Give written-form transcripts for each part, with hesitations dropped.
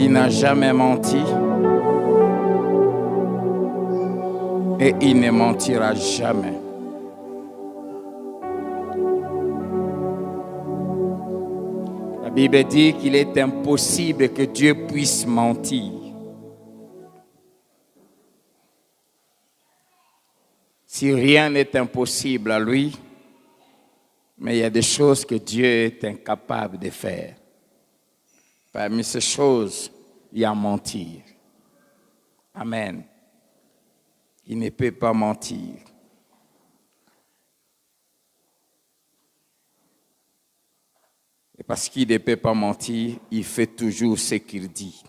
Il n'a jamais menti et il ne mentira jamais. La Bible dit qu'il est impossible que Dieu puisse mentir. Si rien n'est impossible à lui, mais il y a des choses que Dieu est incapable de faire. Parmi ces choses, il y a mentir. Amen. Il ne peut pas mentir. Et parce qu'il ne peut pas mentir, il fait toujours ce qu'il dit.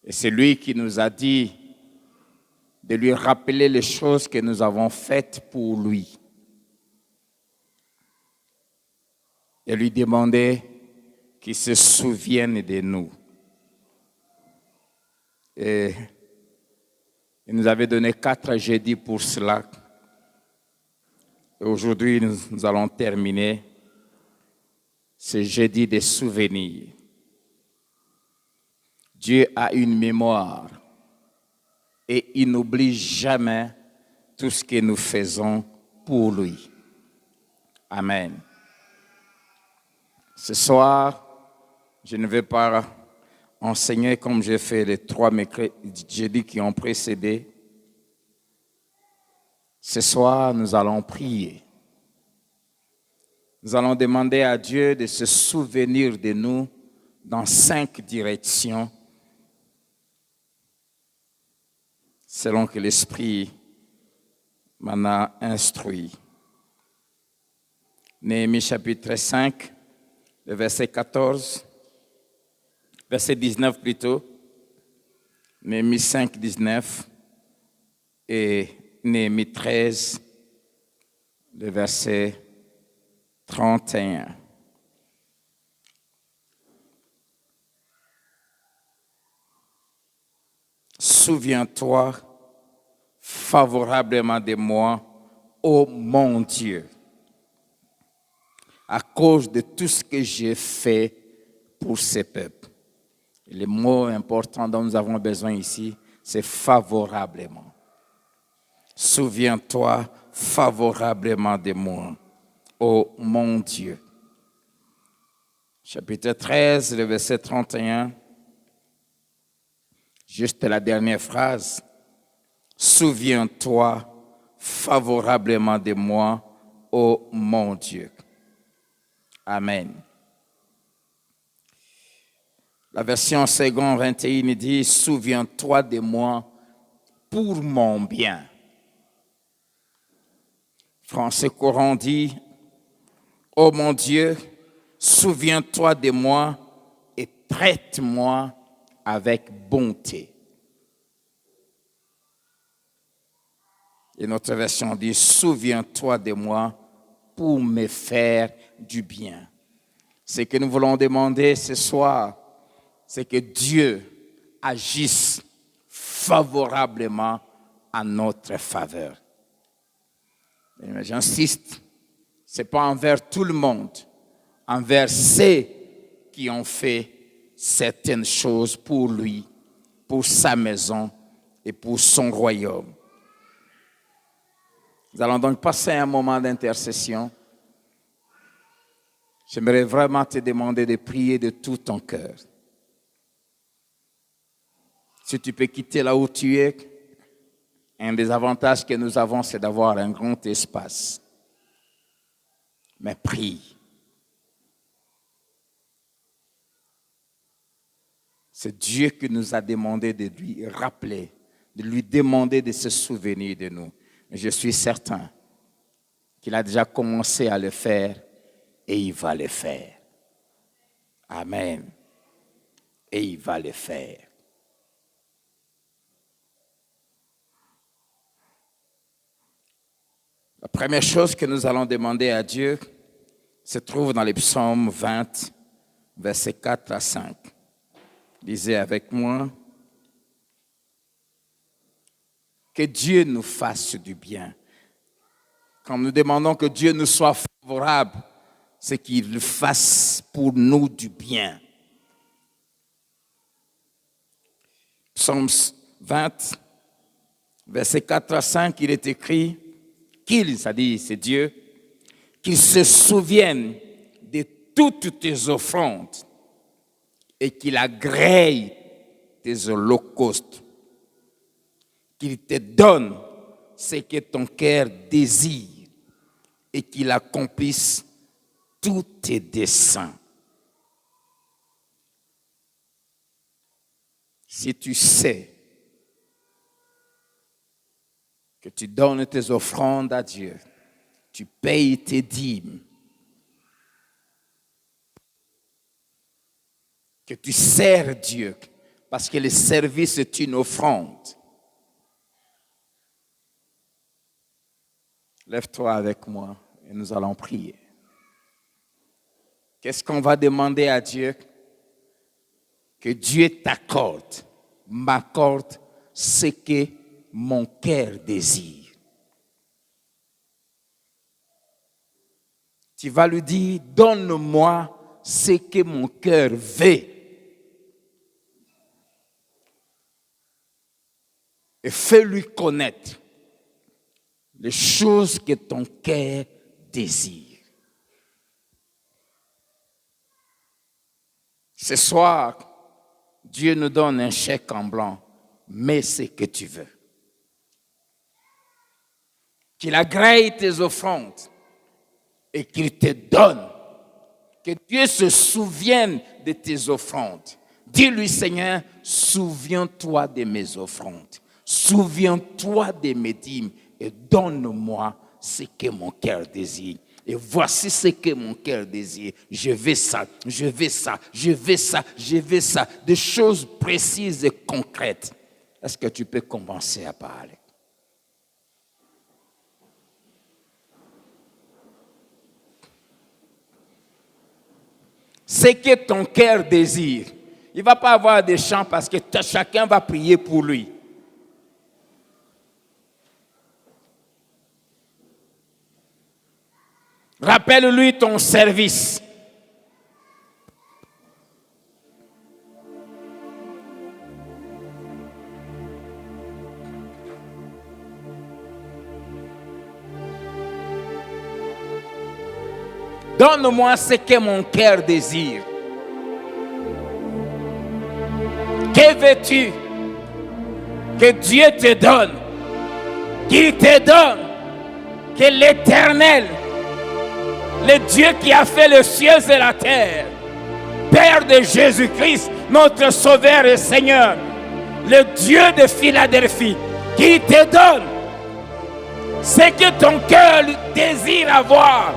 Et c'est lui qui nous a dit de lui rappeler les choses que nous avons faites pour lui. Et lui demander qu'il se souvienne de nous. Et il nous avait donné 4 jeudis pour cela. Et aujourd'hui, nous allons terminer ce jeudi des souvenirs. Dieu a une mémoire et il n'oublie jamais tout ce que nous faisons pour lui. Amen. Ce soir, je ne vais pas enseigner comme j'ai fait les 3 jeudis qui ont précédé. Ce soir, nous allons prier. Nous allons demander à Dieu de se souvenir de nous dans 5 directions, selon que l'Esprit m'en a instruit. Néhémie chapitre 5, le verset 14, verset 19 plutôt, Néhémie 5, 19 et Néhémie 13, le verset 31. Souviens-toi favorablement de moi, ô mon Dieu, à cause de tout ce que j'ai fait pour ce peuple. Et le mot important dont nous avons besoin ici, c'est favorablement. Souviens-toi favorablement de moi, ô mon Dieu. Chapitre 13, le verset 31. Juste la dernière phrase. Souviens-toi favorablement de moi, ô mon Dieu. Amen. La version seconde 21 dit, souviens-toi de moi pour mon bien. Français courant dit, ô mon Dieu, souviens-toi de moi et traite-moi avec bonté. Et notre version dit, souviens-toi de moi pour me faire du bien. Ce que nous voulons demander ce soir, c'est que Dieu agisse favorablement à notre faveur. Mais j'insiste, ce n'est pas envers tout le monde, envers ceux qui ont fait certaines choses pour lui, pour sa maison et pour son royaume. Nous allons donc passer un moment d'intercession. J'aimerais vraiment te demander de prier de tout ton cœur. Si tu peux quitter là où tu es, un des avantages que nous avons, c'est d'avoir un grand espace. Mais prie. C'est Dieu qui nous a demandé de lui rappeler, de lui demander de se souvenir de nous. Je suis certain qu'il a déjà commencé à le faire et il va le faire. Amen. Et il va le faire. La première chose que nous allons demander à Dieu se trouve dans les psaumes 20, versets 4 à 5. Lisez avec moi. Que Dieu nous fasse du bien. Quand nous demandons que Dieu nous soit favorable, c'est qu'il fasse pour nous du bien. Psaume 20, versets 4 à 5, il est écrit qu'il, c'est-à-dire c'est Dieu, qu'il se souvienne de toutes tes offrandes et qu'il agrée tes holocaustes, qu'il te donne ce que ton cœur désire et qu'il accomplisse tous tes desseins. Si tu sais que tu donnes tes offrandes à Dieu, tu payes tes dîmes, que tu sers Dieu, parce que le service est une offrande. Lève-toi avec moi et nous allons prier. Qu'est-ce qu'on va demander à Dieu? Que Dieu t'accorde, m'accorde ce que mon cœur désire. Tu vas lui dire, donne-moi ce que mon cœur veut. Et fais-lui connaître les choses que ton cœur désire. Ce soir, Dieu nous donne un chèque en blanc. Mets ce que tu veux. Qu'il agrée tes offrandes et qu'il te donne. Que Dieu se souvienne de tes offrandes. Dis-lui, Seigneur, souviens-toi de mes offrandes. Souviens-toi de mes dîmes et donne-moi ce que mon cœur désire. Et voici ce que mon cœur désire. Je veux ça, je veux ça, je veux ça, je veux ça. Des choses précises et concrètes. Est-ce que tu peux commencer à parler? Ce que ton cœur désire. Il ne va pas avoir des chants parce que chacun va prier pour lui. Rappelle-lui ton service. Donne-moi ce que mon cœur désire. Que veux-tu que Dieu te donne? Qu'il te donne. Que l'Éternel, le Dieu qui a fait les cieux et la terre, Père de Jésus-Christ, notre Sauveur et Seigneur, le Dieu de Philadelphie, qui te donne ce que ton cœur désire avoir.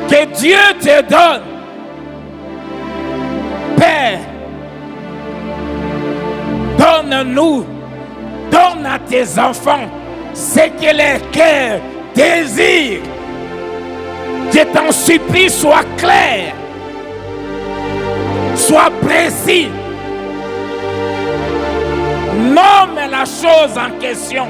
Que Dieu te donne, Père, donne-nous, donne à tes enfants ce que leur cœur désire. Je t'en supplie, sois clair, sois précis, nomme la chose en question.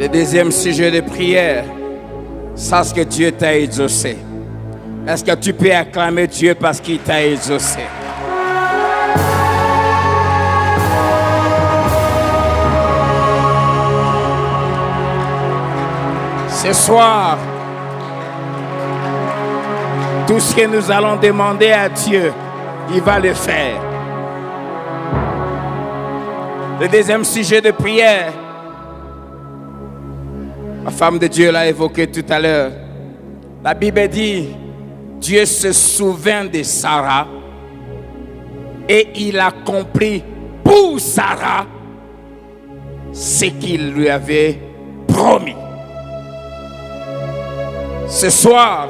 Le deuxième sujet de prière, sache que Dieu t'a exaucé. Est-ce que tu peux acclamer Dieu parce qu'il t'a exaucé? Ce soir, tout ce que nous allons demander à Dieu, il va le faire. Le deuxième sujet de prière, la femme de Dieu l'a évoqué tout à l'heure. La Bible dit, Dieu se souvint de Sarah et il accomplit pour Sarah ce qu'il lui avait promis. Ce soir,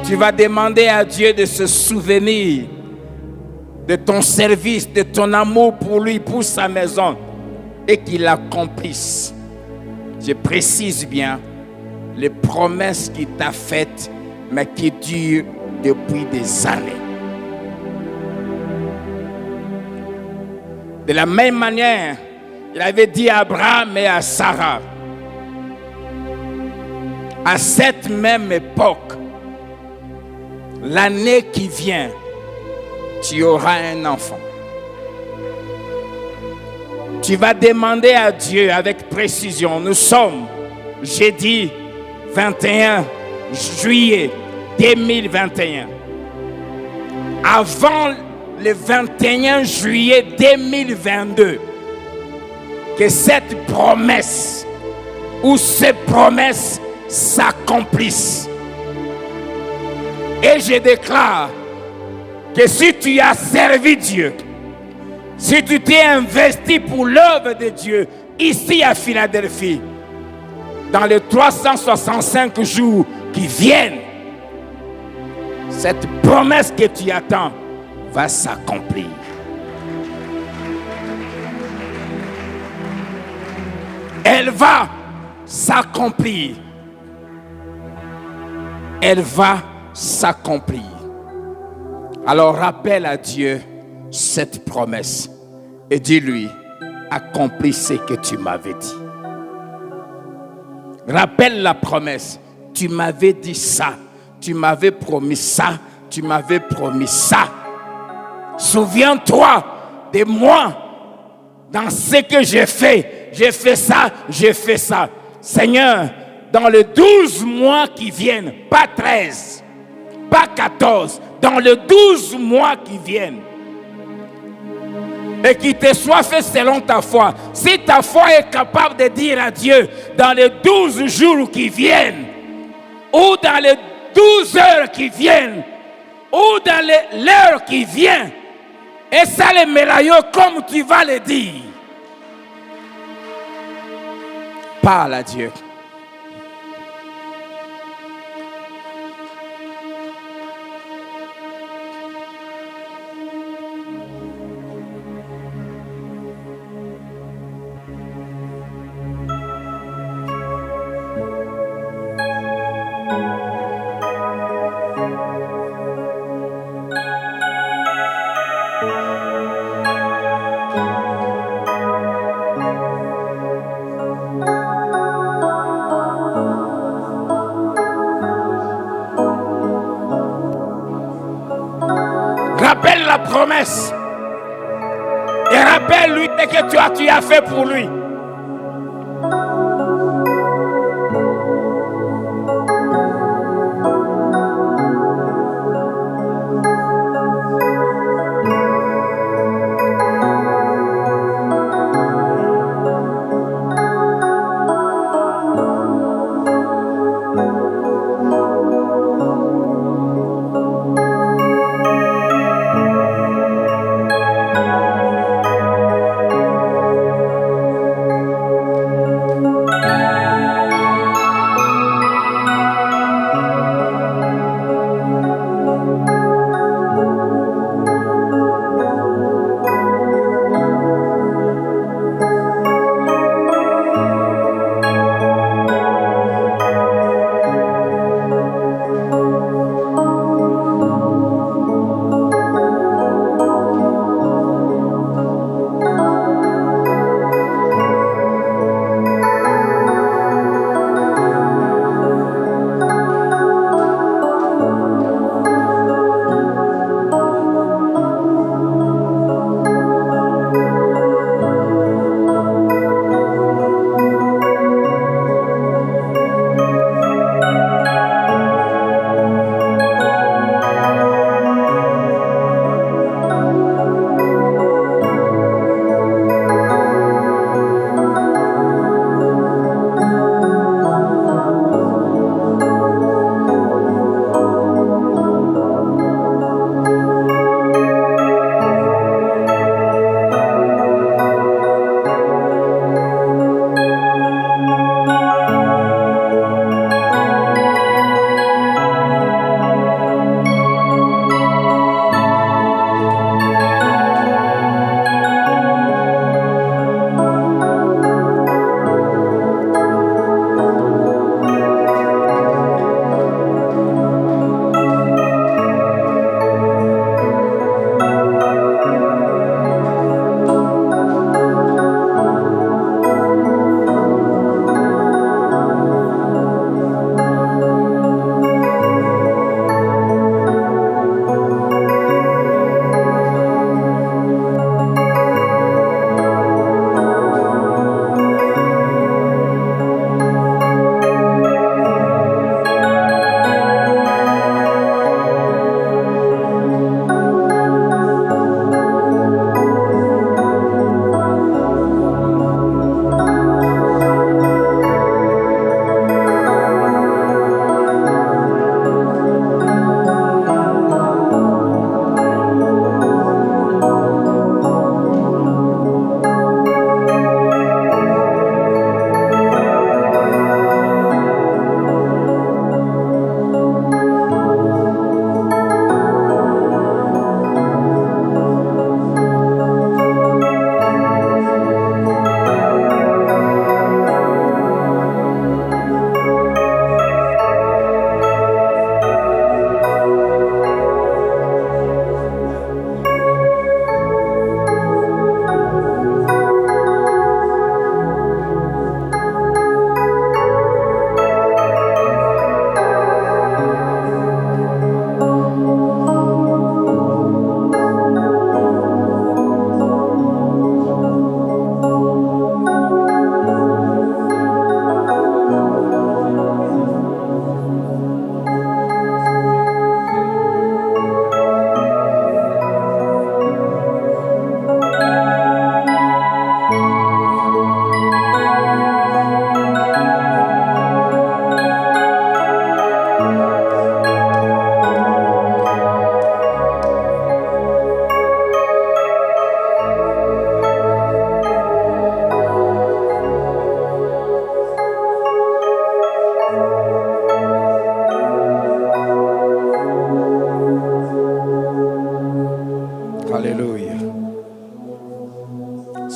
tu vas demander à Dieu de se souvenir de ton service, de ton amour pour lui, pour sa maison, et qu'il accomplisse. Je précise bien les promesses qu'il t'a faites, mais qui durent depuis des années. De la même manière, il avait dit à Abraham et à Sarah, à cette même époque, l'année qui vient, tu auras un enfant. Tu vas demander à Dieu avec précision. Nous sommes jeudi 21 juillet 2021. Avant le 21 juillet 2022, que cette promesse ou ces promesses s'accomplissent. Et je déclare que si tu as servi Dieu, si tu t'es investi pour l'œuvre de Dieu ici à Philadelphie, dans les 365 jours qui viennent, cette promesse que tu attends va s'accomplir. Elle va s'accomplir. Elle va s'accomplir. Alors rappelle à Dieu cette promesse et dis-lui, accomplis ce que tu m'avais dit. Rappelle la promesse, tu m'avais dit ça, tu m'avais promis ça, tu m'avais promis ça. Souviens-toi de moi dans ce que j'ai fait ça, j'ai fait ça. Seigneur, dans les 12 mois qui viennent, pas 13, pas 14, dans les 12 mois qui viennent, et qu'il te soit fait selon ta foi. Si ta foi est capable de dire à Dieu, dans les 12 jours qui viennent, ou dans les 12 heures qui viennent, ou dans l'heure qui vient, et ça les mélaillot comme tu vas le dire. Parle à Dieu. Rappelle la promesse et rappelle-lui ce que tu as fait pour lui.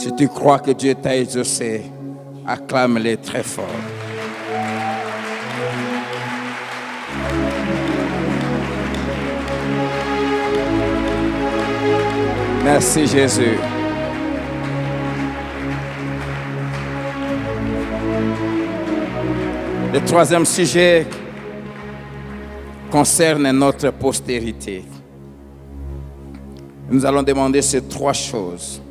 Si tu crois que Dieu t'a exaucé, acclame-le très fort. Merci Jésus. Le troisième sujet concerne notre postérité. Nous allons demander ces trois choses.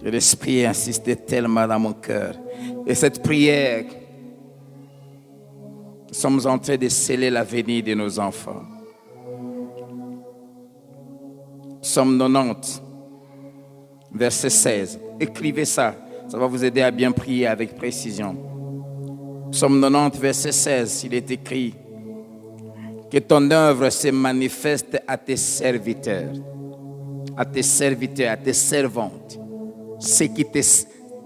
Et l'Esprit insistait tellement dans mon cœur. Et cette prière, nous sommes en train de sceller l'avenir de nos enfants. Psaume 90, verset 16. Écrivez ça, ça va vous aider à bien prier avec précision. Psaume 90, verset 16, il est écrit que ton œuvre se manifeste à tes serviteurs, à tes servantes, ceux qui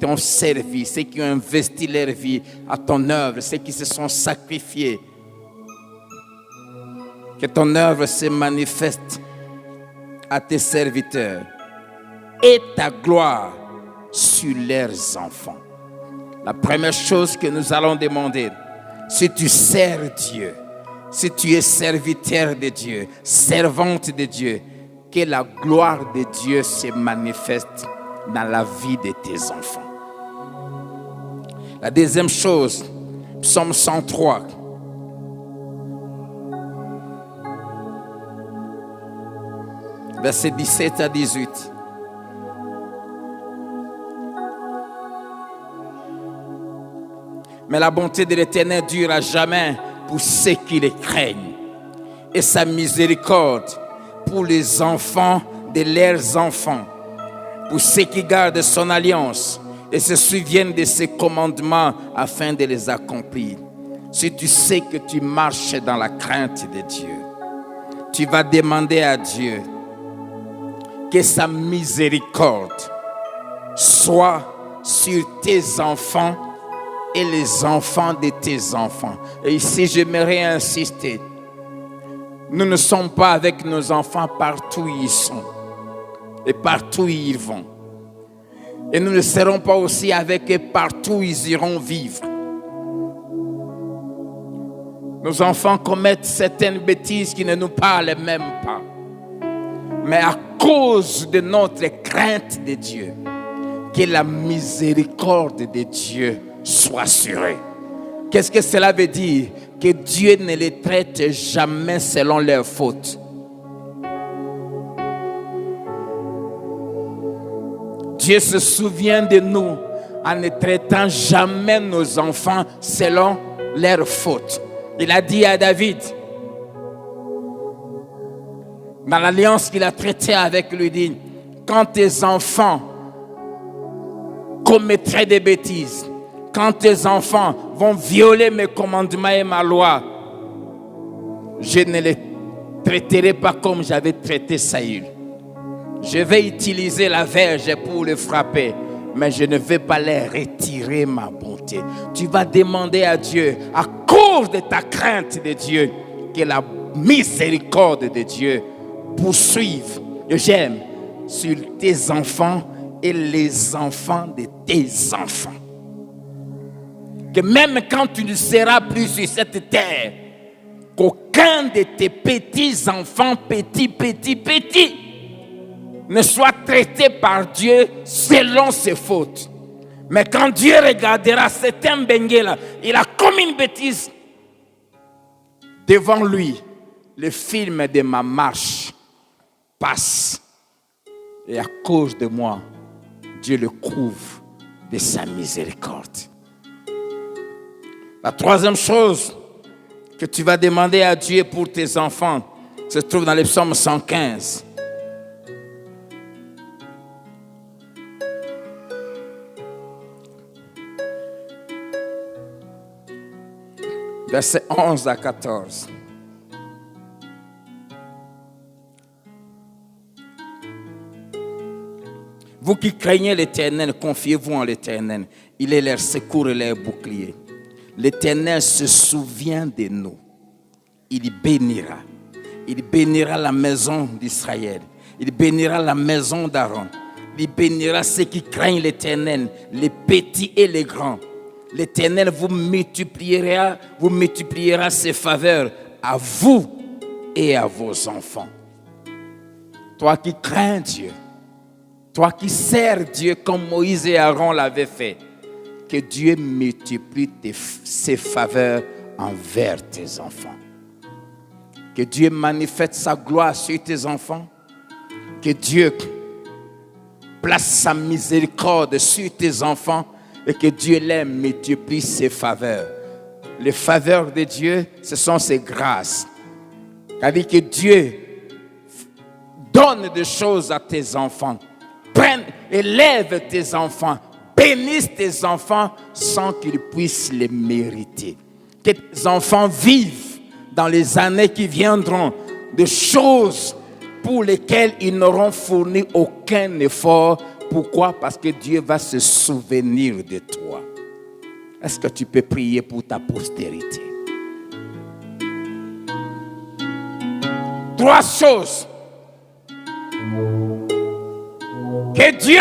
t'ont servi, ceux qui ont investi leur vie à ton œuvre, ceux qui se sont sacrifiés. Que ton œuvre se manifeste à tes serviteurs et ta gloire sur leurs enfants. La première chose que nous allons demander, si tu sers Dieu, si tu es serviteur de Dieu, servante de Dieu, que la gloire de Dieu se manifeste dans la vie de tes enfants. La deuxième chose, Psaume 103. Versets 17 à 18. Mais la bonté de l'Éternel dure à jamais pour ceux qui le craignent, et sa miséricorde pour les enfants de leurs enfants, pour ceux qui gardent son alliance et se souviennent de ses commandements afin de les accomplir. Si tu sais que tu marches dans la crainte de Dieu, tu vas demander à Dieu que sa miséricorde soit sur tes enfants et les enfants de tes enfants. Et ici, j'aimerais insister. Nous ne sommes pas avec nos enfants partout où ils sont et partout où ils vont. Et nous ne serons pas aussi avec eux partout où ils iront vivre. Nos enfants commettent certaines bêtises qui ne nous parlent même pas. Mais à cause de notre crainte de Dieu, que la miséricorde de Dieu soit sur eux. Qu'est-ce que cela veut dire? Que Dieu ne les traite jamais selon leurs fautes. Dieu se souvient de nous en ne traitant jamais nos enfants selon leurs fautes. Il a dit à David, dans l'alliance qu'il a traitée avec lui, dit, quand tes enfants commettraient des bêtises, quand tes enfants vont violer mes commandements et ma loi, je ne les traiterai pas comme j'avais traité Saül. Je vais utiliser la verge pour les frapper, mais je ne vais pas leur retirer ma bonté. Tu vas demander à Dieu, à cause de ta crainte de Dieu, que la miséricorde de Dieu poursuive, j'aime, sur tes enfants et les enfants de tes enfants. Que même quand tu ne seras plus sur cette terre, qu'aucun de tes petits-enfants, petits, ne soit traité par Dieu selon ses fautes. Mais quand Dieu regardera cet Bengué-là, il a commis une bêtise. Devant lui, le film de ma marche passe. Et à cause de moi, Dieu le couvre de sa miséricorde. La troisième chose que tu vas demander à Dieu pour tes enfants se trouve dans le psaume 115. Versets 11 à 14. Vous qui craignez l'Éternel, confiez-vous en l'Éternel. Il est leur secours et leur bouclier. L'Éternel se souvient de nous. Il bénira. Il bénira la maison d'Israël. Il bénira la maison d'Aaron. Il bénira ceux qui craignent l'Éternel, les petits et les grands. L'Éternel vous multipliera ses faveurs à vous et à vos enfants. Toi qui crains Dieu, toi qui sers Dieu comme Moïse et Aaron l'avaient fait, que Dieu multiplie ses faveurs envers tes enfants. Que Dieu manifeste sa gloire sur tes enfants. Que Dieu place sa miséricorde sur tes enfants et que Dieu les multiplie ses faveurs. Les faveurs de Dieu, ce sont ses grâces. C'est-à-dire que Dieu donne des choses à tes enfants. Élève tes enfants. Bénisse tes enfants sans qu'ils puissent les mériter. Que tes enfants vivent dans les années qui viendront de choses pour lesquelles ils n'auront fourni aucun effort. Pourquoi? Parce que Dieu va se souvenir de toi. Est-ce que tu peux prier pour ta postérité? 3 choses. Que Dieu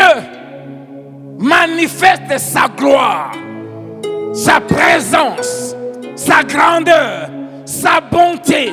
manifeste sa gloire, sa présence, sa grandeur, sa bonté.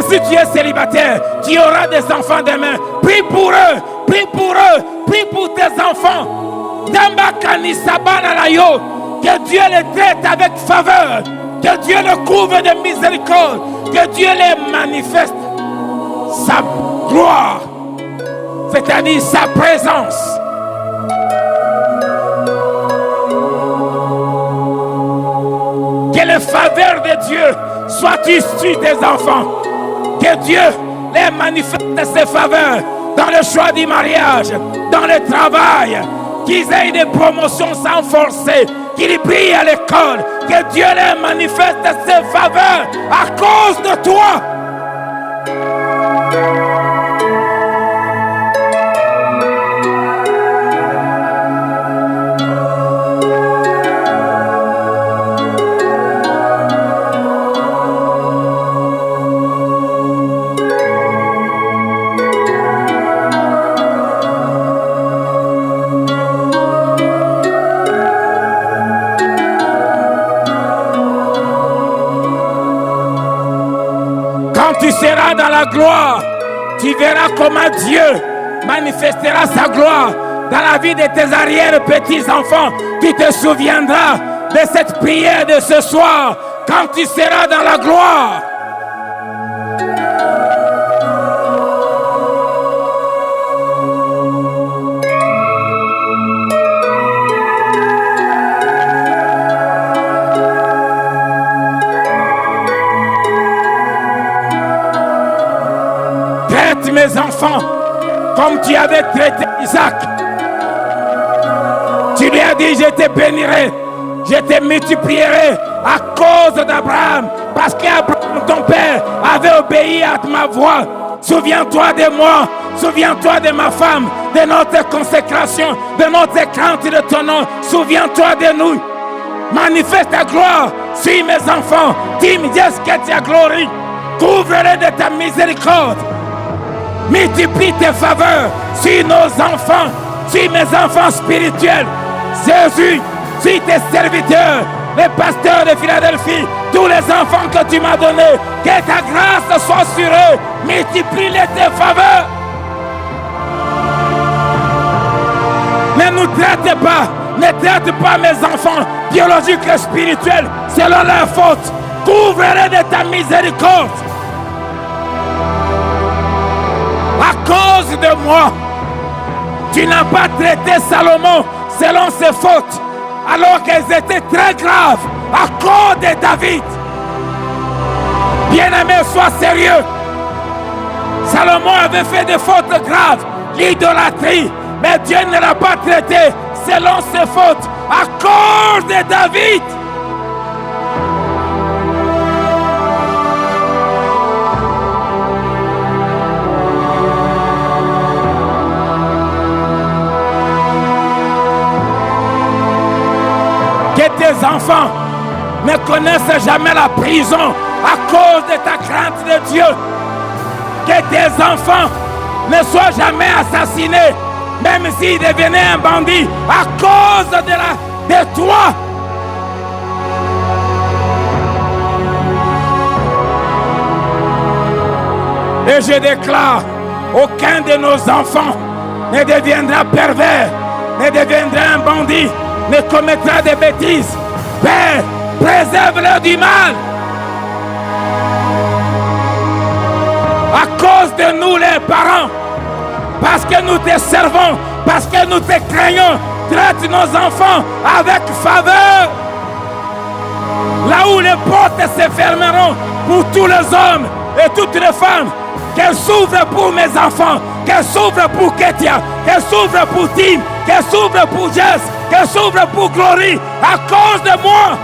Si tu es célibataire, tu auras des enfants demain. Prie pour eux, prie pour eux, prie pour tes enfants. Que Dieu les traite avec faveur, que Dieu les couvre de miséricorde, que Dieu les manifeste sa gloire, c'est-à-dire sa présence. Que les faveurs de Dieu Sois-tu sur tes enfants. Que Dieu les manifeste ses faveurs dans le choix du mariage, dans le travail, qu'ils aient des promotions sans forcer, qu'ils brillent à l'école. Que Dieu les manifeste ses faveurs à cause de toi. Tu seras dans la gloire, tu verras comment Dieu manifestera sa gloire dans la vie de tes arrière-petits-enfants. Tu te souviendras de cette prière de ce soir quand tu seras dans la gloire. Mes enfants, comme tu avais traité Isaac, tu lui as dit: je te bénirai, je te multiplierai à cause d'Abraham, parce qu'Abraham, ton père, avait obéi à ma voix. Souviens-toi de moi, souviens-toi de ma femme, de notre consécration, de notre crainte de ton nom. Souviens-toi de nous. Manifeste ta gloire sur mes enfants. Dis-moi que tu as gloire. Couvre-les de ta miséricorde. Multiplie tes faveurs sur nos enfants, sur mes enfants spirituels. Jésus, sur tes serviteurs, les pasteurs de Philadelphie, tous les enfants que tu m'as donnés, que ta grâce soit sur eux. Multiplie-les tes faveurs. Ne nous traite pas, ne traite pas mes enfants biologiques et spirituels selon leur faute. Couvre-les de ta miséricorde. À cause de moi, tu n'as pas traité Salomon selon ses fautes, alors qu'elles étaient très graves à cause de David. Bien-aimé, sois sérieux. Salomon avait fait des fautes graves, l'idolâtrie, mais Dieu ne l'a pas traité selon ses fautes à cause de David. Que tes enfants ne connaissent jamais la prison à cause de ta crainte de Dieu. Que tes enfants ne soient jamais assassinés, même s'ils devenaient un bandit, à cause de toi. Et je déclare, aucun de nos enfants ne deviendra pervers, ne deviendra un bandit, ne commettra des bêtises. Père, préserve-le du mal. À cause de nous les parents, parce que nous te servons, parce que nous te craignons, traite nos enfants avec faveur. Là où les portes se fermeront pour tous les hommes et toutes les femmes, qu'elles s'ouvrent pour mes enfants, qu'elles s'ouvrent pour Ketia, qu'elles s'ouvrent pour Tim, qu'elles s'ouvrent pour Jess, qu'elles s'ouvrent pour Glory, à cause de moi.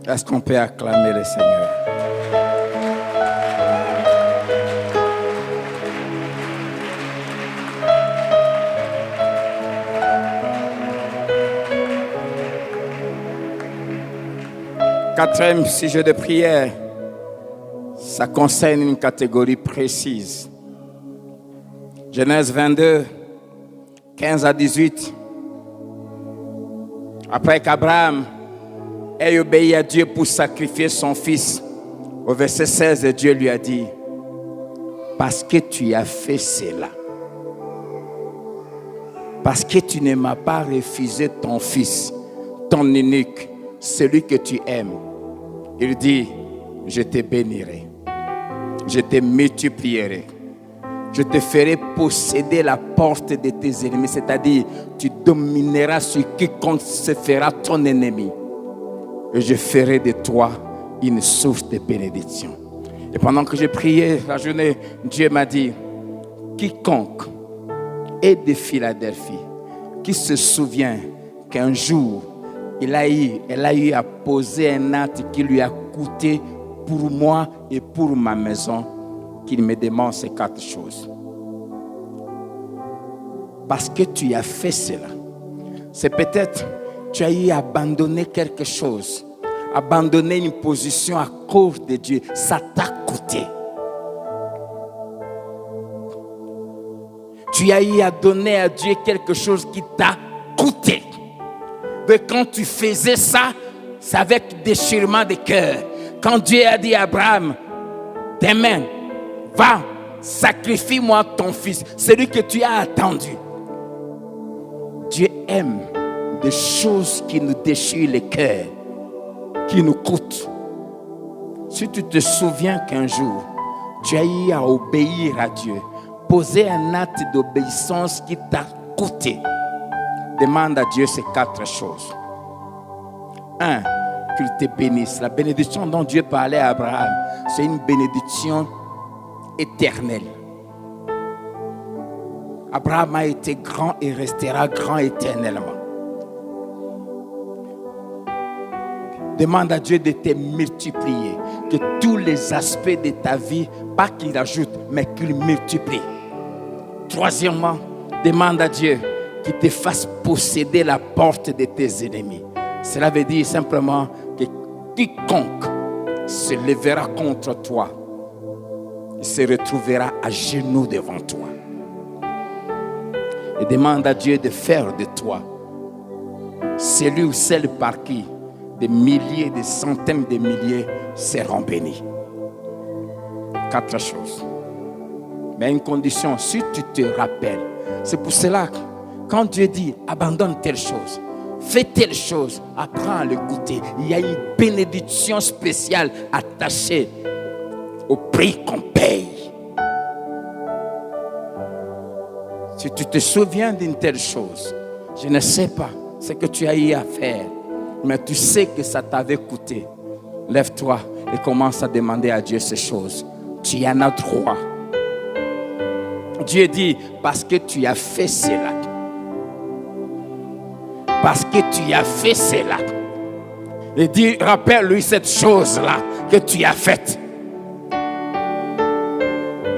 Est-ce qu'on peut acclamer le Seigneur? Quatrième sujet de prière, ça concerne une catégorie précise. Genèse 22, 15 à 18. Après qu'Abraham ait obéi à Dieu pour sacrifier son fils, au verset 16, Dieu lui a dit, parce que tu as fait cela, parce que tu ne m'as pas refusé ton fils, ton unique, celui que tu aimes. Il dit, je te bénirai, je te multiplierai, je te ferai posséder la porte de tes ennemis, c'est-à-dire tu domineras sur quiconque se fera ton ennemi. Et je ferai de toi une source de bénédiction. Et pendant que j'ai prié la journée, Dieu m'a dit, quiconque est de Philadelphie, qui se souvient qu'un jour, elle a eu à poser un acte qui lui a coûté pour moi et pour ma maison, qu'il me demande ces 4 choses. Parce que tu as fait cela. C'est peut-être tu as eu à abandonner quelque chose, abandonner une position à cause de Dieu. Ça t'a coûté. Tu as eu à donner à Dieu quelque chose qui t'a coûté. Mais quand tu faisais ça, c'est avec déchirement de cœur. Quand Dieu a dit à Abraham, demain, va, sacrifie-moi ton fils, celui que tu as attendu. Dieu aime des choses qui nous déchirent le cœur, qui nous coûtent. Si tu te souviens qu'un jour, tu as eu à obéir à Dieu, poser un acte d'obéissance qui t'a coûté, demande à Dieu ces 4 choses. 1, qu'il te bénisse. La bénédiction dont Dieu parlait à Abraham, c'est une bénédiction éternelle. Abraham a été grand et restera grand éternellement. Demande à Dieu de te multiplier, que tous les aspects de ta vie, pas qu'il ajoute, mais qu'il multiplie. Troisièmement, demande à Dieu qu'il te fasse posséder la porte de tes ennemis. Cela veut dire simplement que quiconque se lèvera contre toi, il se retrouvera à genoux devant toi. Et demande à Dieu de faire de toi celui ou celle par qui des milliers, des centaines de milliers seront bénis. 4 choses. Mais une condition, si tu te rappelles, c'est pour cela que quand Dieu dit abandonne telle chose, fais telle chose, apprends à le goûter. Il y a une bénédiction spéciale attachée au prix qu'on paye. Si tu te souviens d'une telle chose, je ne sais pas ce que tu as eu à faire, mais tu sais que ça t'avait coûté. Lève-toi et commence à demander à Dieu ces choses. Tu en as droit. Dieu dit, parce que tu as fait cela. Parce que tu as fait cela. Il dit, rappelle-lui cette chose-là que tu as faite.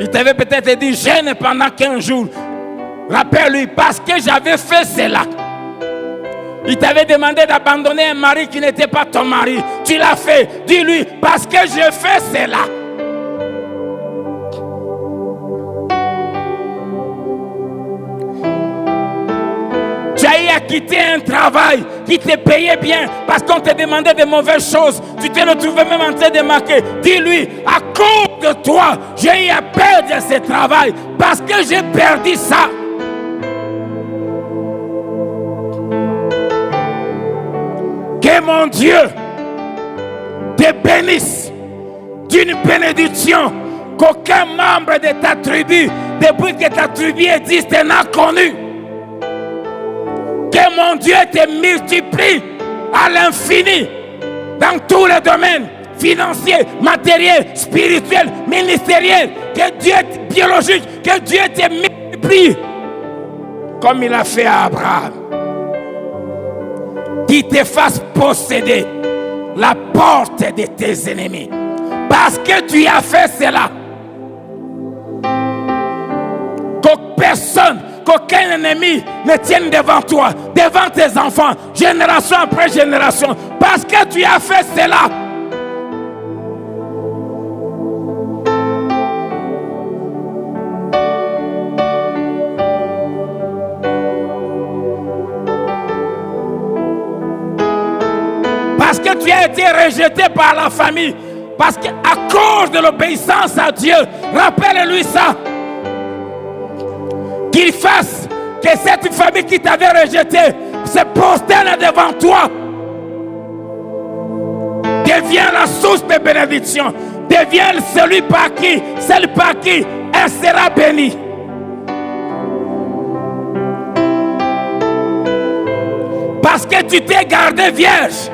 Il t'avait peut-être dit, jeûne pendant 15 jours. Rappelle-lui, parce que j'avais fait cela. Il t'avait demandé d'abandonner un mari qui n'était pas ton mari. Tu l'as fait. Dis-lui, parce que j'ai fait cela. Tu as eu à quitter un travail qui te payait bien parce qu'on te demandait de mauvaises choses. Tu t'es retrouvé même en train de marquer. Dis-lui, à cause de toi, j'ai eu à perdre ce travail parce que j'ai perdu ça. Que mon Dieu te bénisse d'une bénédiction qu'aucun membre de ta tribu, depuis que ta tribu existe, n'a connue. Que mon Dieu te multiplie à l'infini dans tous les domaines, financiers, matériels, spirituels, ministériels. Que Dieu biologique, que Dieu te multiplie comme il a fait à Abraham. Qui te fasse posséder la porte de tes ennemis. Parce que tu as fait cela. Que personne, qu'aucun ennemi ne tienne devant toi, devant tes enfants, génération après génération. Parce que tu as fait cela. Parce que tu as été rejeté par la famille. Parce qu'à cause de l'obéissance à Dieu, rappelle-lui ça. Qu'il fasse que cette famille qui t'avait rejeté se prosterne devant toi. Deviens la source de bénédiction. Deviens celle par qui elle sera bénie. Parce que tu t'es gardé vierge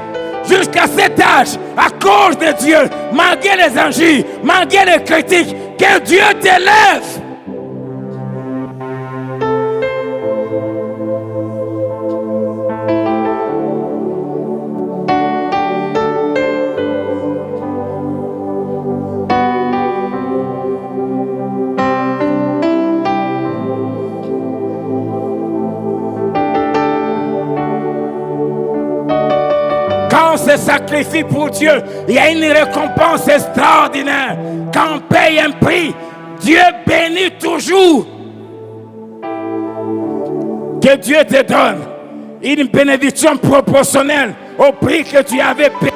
jusqu'à cet âge, à cause de Dieu, malgré les injures, malgré les critiques, que Dieu t'élève. Quand on se sacrifie pour Dieu, il y a une récompense extraordinaire. Quand on paye un prix, Dieu bénit toujours. Que Dieu te donne une bénédiction proportionnelle au prix que tu avais payé.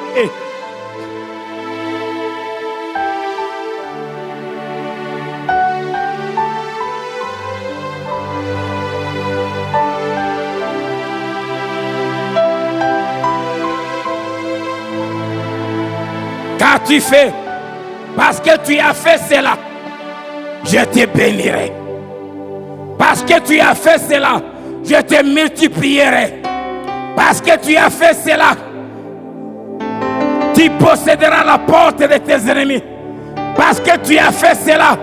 Car tu fais, parce que tu as fait cela, je te bénirai. Parce que tu as fait cela, je te multiplierai. Parce que tu as fait cela, tu posséderas la porte de tes ennemis. Parce que tu as fait cela,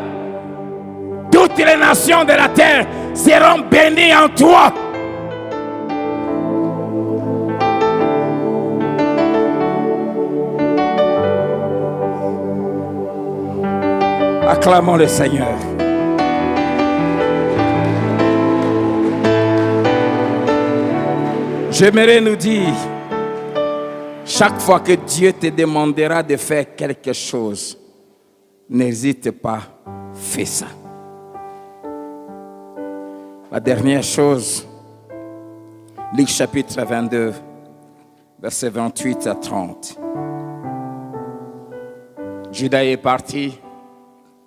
toutes les nations de la terre seront bénies en toi. Acclamons le Seigneur. J'aimerais nous dire, chaque fois que Dieu te demandera de faire quelque chose, n'hésite pas, fais ça. La dernière chose, Luc chapitre 22, versets 28 à 30. Judas est parti.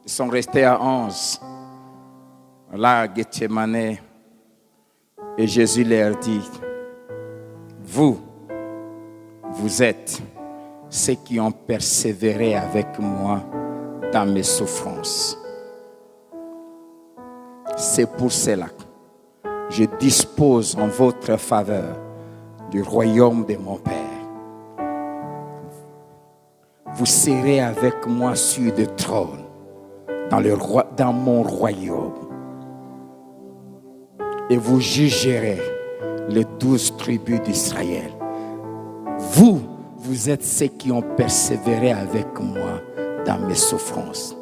Ils sont restés à 11. Là, à Gethsemane, et Jésus leur dit, vous êtes ceux qui ont persévéré avec moi dans mes souffrances. C'est pour cela que je dispose en votre faveur du royaume de mon Père. Vous serez avec moi sur le trône. Dans mon royaume. Et vous jugerez les 12 tribus d'Israël. Vous êtes ceux qui ont persévéré avec moi dans mes souffrances.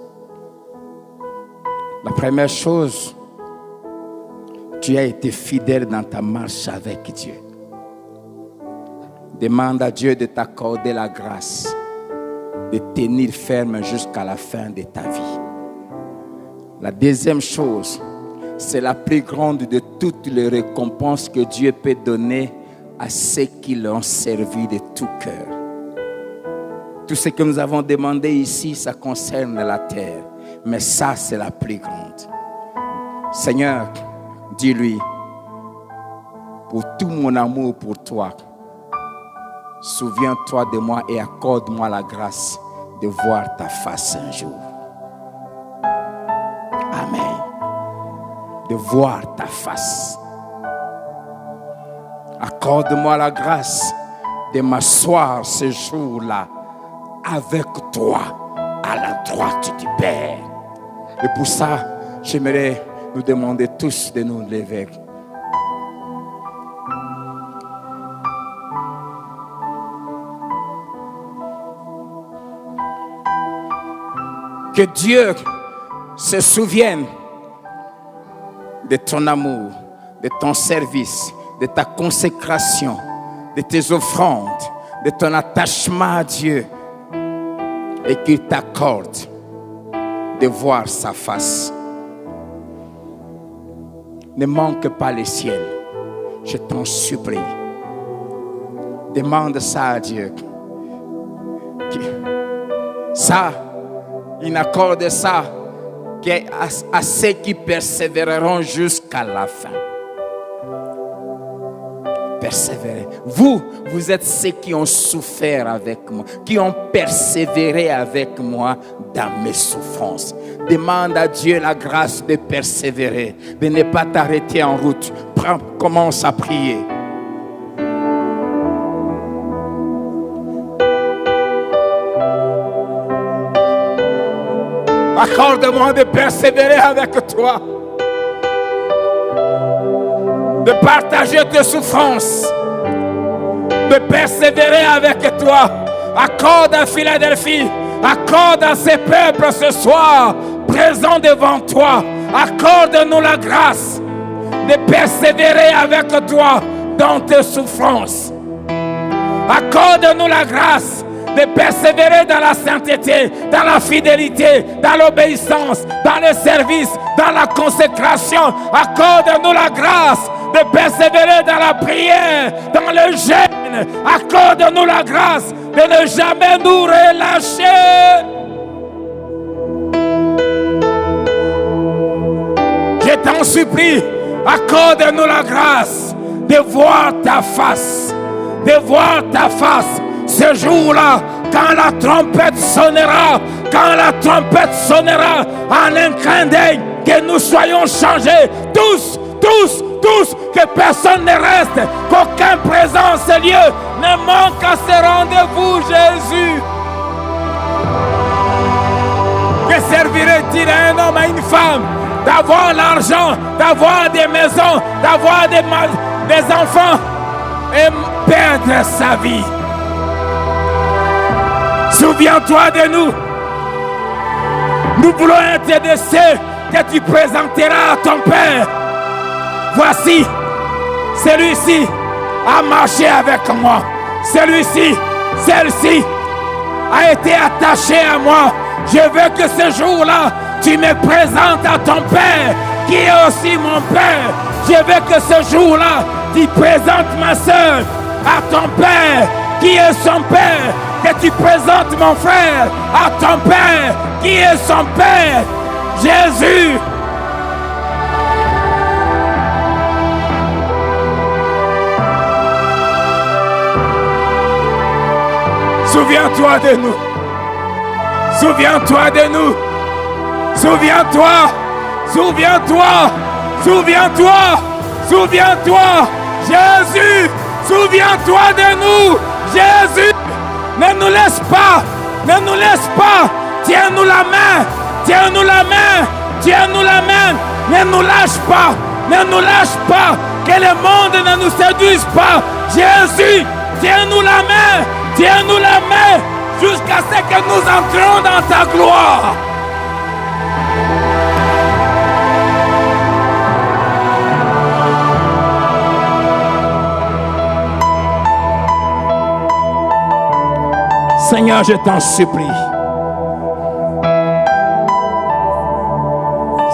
La première chose, tu as été fidèle dans ta marche avec Dieu. Demande à Dieu de t'accorder la grâce de tenir ferme jusqu'à la fin de ta vie. La deuxième chose, c'est la plus grande de toutes les récompenses que Dieu peut donner à ceux qui l'ont servi de tout cœur. Tout ce que nous avons demandé ici, ça concerne la terre. Mais ça, c'est la plus grande. Seigneur, dis-lui, pour tout mon amour pour toi, souviens-toi de moi et accorde-moi la grâce de voir ta face un jour. Amen. De voir ta face. Accorde-moi la grâce de m'asseoir ce jour-là avec toi à la droite du Père. Et pour ça, j'aimerais nous demander tous de nous lever. Que Dieu se souvienne de ton amour, de ton service, de ta consécration, de tes offrandes, de ton attachement à Dieu, et qu'il t'accorde de voir sa face. Ne manque pas le ciel, je t'en supplie. Demande ça à Dieu. Ça, il n'accorde ça qu'à ceux qui persévéreront jusqu'à la fin. Persévérer. Vous êtes ceux qui ont souffert avec moi, qui ont persévéré avec moi dans mes souffrances. Demande à Dieu la grâce de persévérer, de ne pas t'arrêter en route. Commence à prier. Accorde-moi de persévérer avec toi, de partager tes souffrances, de persévérer avec toi. Accorde à Philadelphie, accorde à ces peuples ce soir, présents devant toi. Accorde-nous la grâce de persévérer avec toi dans tes souffrances. Accorde-nous la grâce de persévérer dans la sainteté, dans la fidélité, dans l'obéissance, dans le service, dans la consécration. Accorde-nous la grâce de persévérer dans la prière, dans le jeûne. Accorde-nous la grâce de ne jamais nous relâcher. Je t'en supplie, accorde-nous la grâce de voir ta face, de voir ta face. Ce jour-là, quand la trompette sonnera, en un clin d'œil, que nous soyons changés, tous, que personne ne reste, qu'aucun présent en ce lieu ne manque à ce rendez-vous, Jésus. Que servirait-il à un homme, à une femme, d'avoir l'argent, d'avoir des maisons, d'avoir des enfants et perdre sa vie? Souviens-toi de nous. Nous voulons être de ceux que tu présenteras à ton Père. Voici, celui-ci a marché avec moi. Celui-ci, celle-ci a été attachée à moi. Je veux que ce jour-là, tu me présentes à ton Père, qui est aussi mon Père. Je veux que ce jour-là, tu présentes ma soeur à ton Père, qui est son Père. Que tu présentes mon frère à ton Père, qui est son Père, Jésus. Souviens-toi de nous. Souviens-toi de nous. Souviens-toi. Souviens-toi. Souviens-toi. Souviens-toi. Jésus. Souviens-toi de nous. Jésus. Ne nous laisse pas, ne nous laisse pas. Tiens-nous la main, tiens-nous la main, tiens-nous la main. Ne nous lâche pas, ne nous lâche pas. Que le monde ne nous séduise pas. Jésus, tiens-nous la main jusqu'à ce que nous entrions dans ta gloire. Seigneur, je t'en supplie.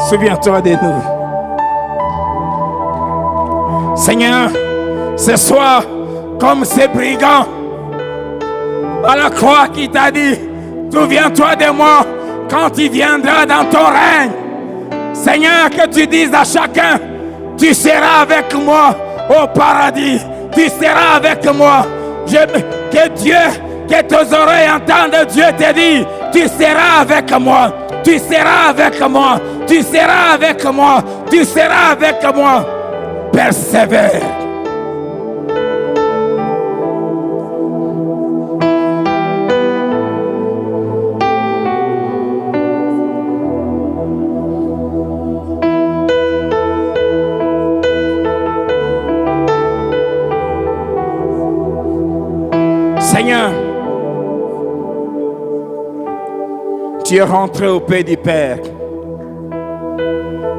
Souviens-toi de nous. Seigneur, ce soir, comme ces brigands à la croix qui t'a dit, souviens-toi de moi quand il viendra dans ton règne. Seigneur, que tu dises à chacun, tu seras avec moi au paradis. Tu seras avec moi. Que Dieu... Que tes oreilles entendent Dieu te dire, tu seras avec moi, tu seras avec moi, tu seras avec moi, tu seras avec moi. Persévère. Seigneur, tu es rentré au pays du Père.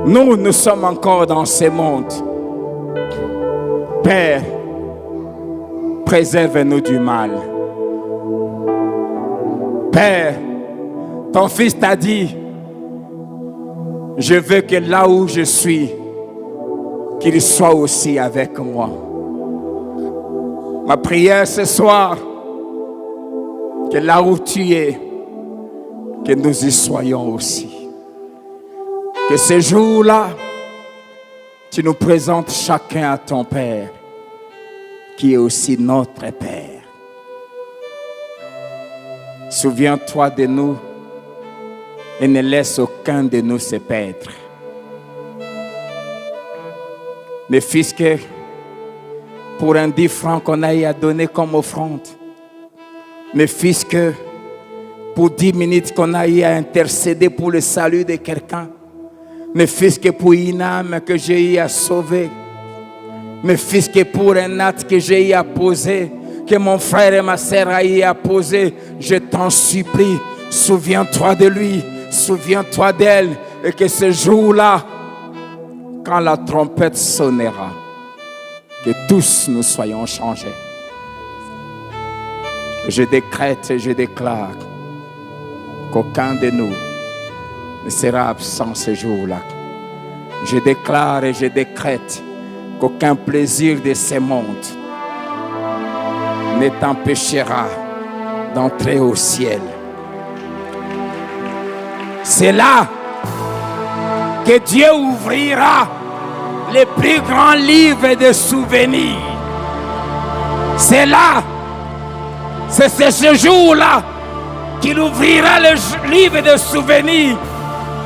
Nous sommes encore dans ce monde. Père, préserve-nous du mal. Père, ton fils t'a dit, je veux que là où je suis, qu'il soit aussi avec moi. Ma prière ce soir, Que là où tu es, que nous y soyons aussi. Que ce jour-là, tu nous présentes chacun à ton Père, qui est aussi notre Père. Souviens-toi de nous et ne laisse aucun de nous se perdre. Mais fils que pour un 10 francs qu'on a eu à donner comme offrande, mais fils que pour 10 minutes qu'on a eu à intercéder pour le salut de quelqu'un, mais fils que pour une âme que j'ai eu à sauver, mais fils que pour un acte que j'ai eu à poser, que mon frère et ma sœur a eu à poser, je t'en supplie, souviens-toi de lui, souviens-toi d'elle, et que ce jour-là, quand la trompette sonnera, que tous nous soyons changés. Je décrète et je déclare qu'aucun de nous ne sera absent ce jour-là. Je déclare et je décrète qu'aucun plaisir de ce monde ne t'empêchera d'entrer au ciel. C'est là que Dieu ouvrira les plus grands livres de souvenirs. C'est là, c'est ce jour-là qu'il ouvrira le livre de souvenirs.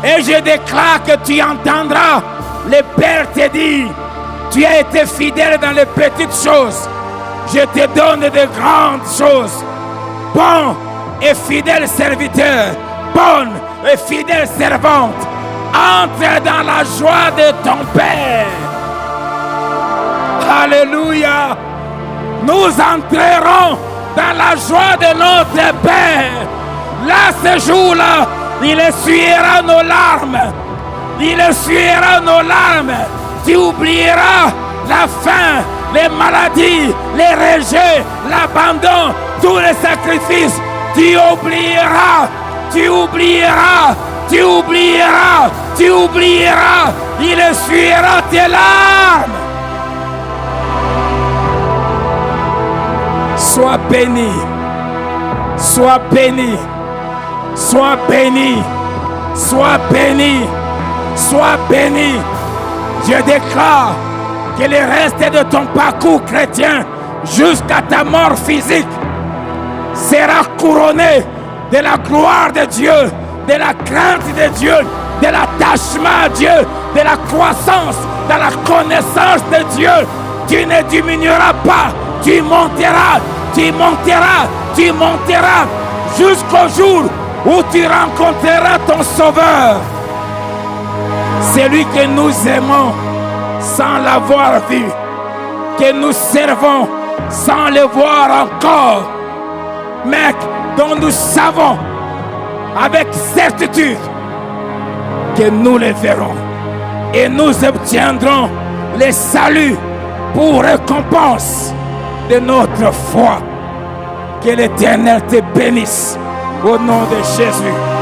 Et je déclare que tu entendras le Père te dire, tu as été fidèle dans les petites choses, je te donne de grandes choses. Bon et fidèle serviteur, bonne et fidèle servante, entre dans la joie de ton Père. Alléluia. Nous entrerons dans la joie de notre Père. Là, ce jour-là, il essuiera nos larmes. Il essuiera nos larmes. Tu oublieras la faim, les maladies, les rejets, l'abandon, tous les sacrifices. Tu oublieras. Tu oublieras. Tu oublieras. Tu oublieras. Il essuiera tes larmes. Sois béni. Sois béni. Sois béni. Sois béni. Sois béni. Je déclare que le reste de ton parcours chrétien jusqu'à ta mort physique sera couronné de la gloire de Dieu, de la crainte de Dieu, de l'attachement à Dieu, de la croissance dans la connaissance de Dieu. Tu ne diminueras pas, tu monteras, tu monteras, tu monteras jusqu'au jour où tu rencontreras ton Sauveur. Celui que nous aimons sans l'avoir vu, que nous servons sans le voir encore, mais dont nous savons avec certitude que nous le verrons et nous obtiendrons le salut pour récompense de notre foi. Que l'Éternel te bénisse au nom de Jésus.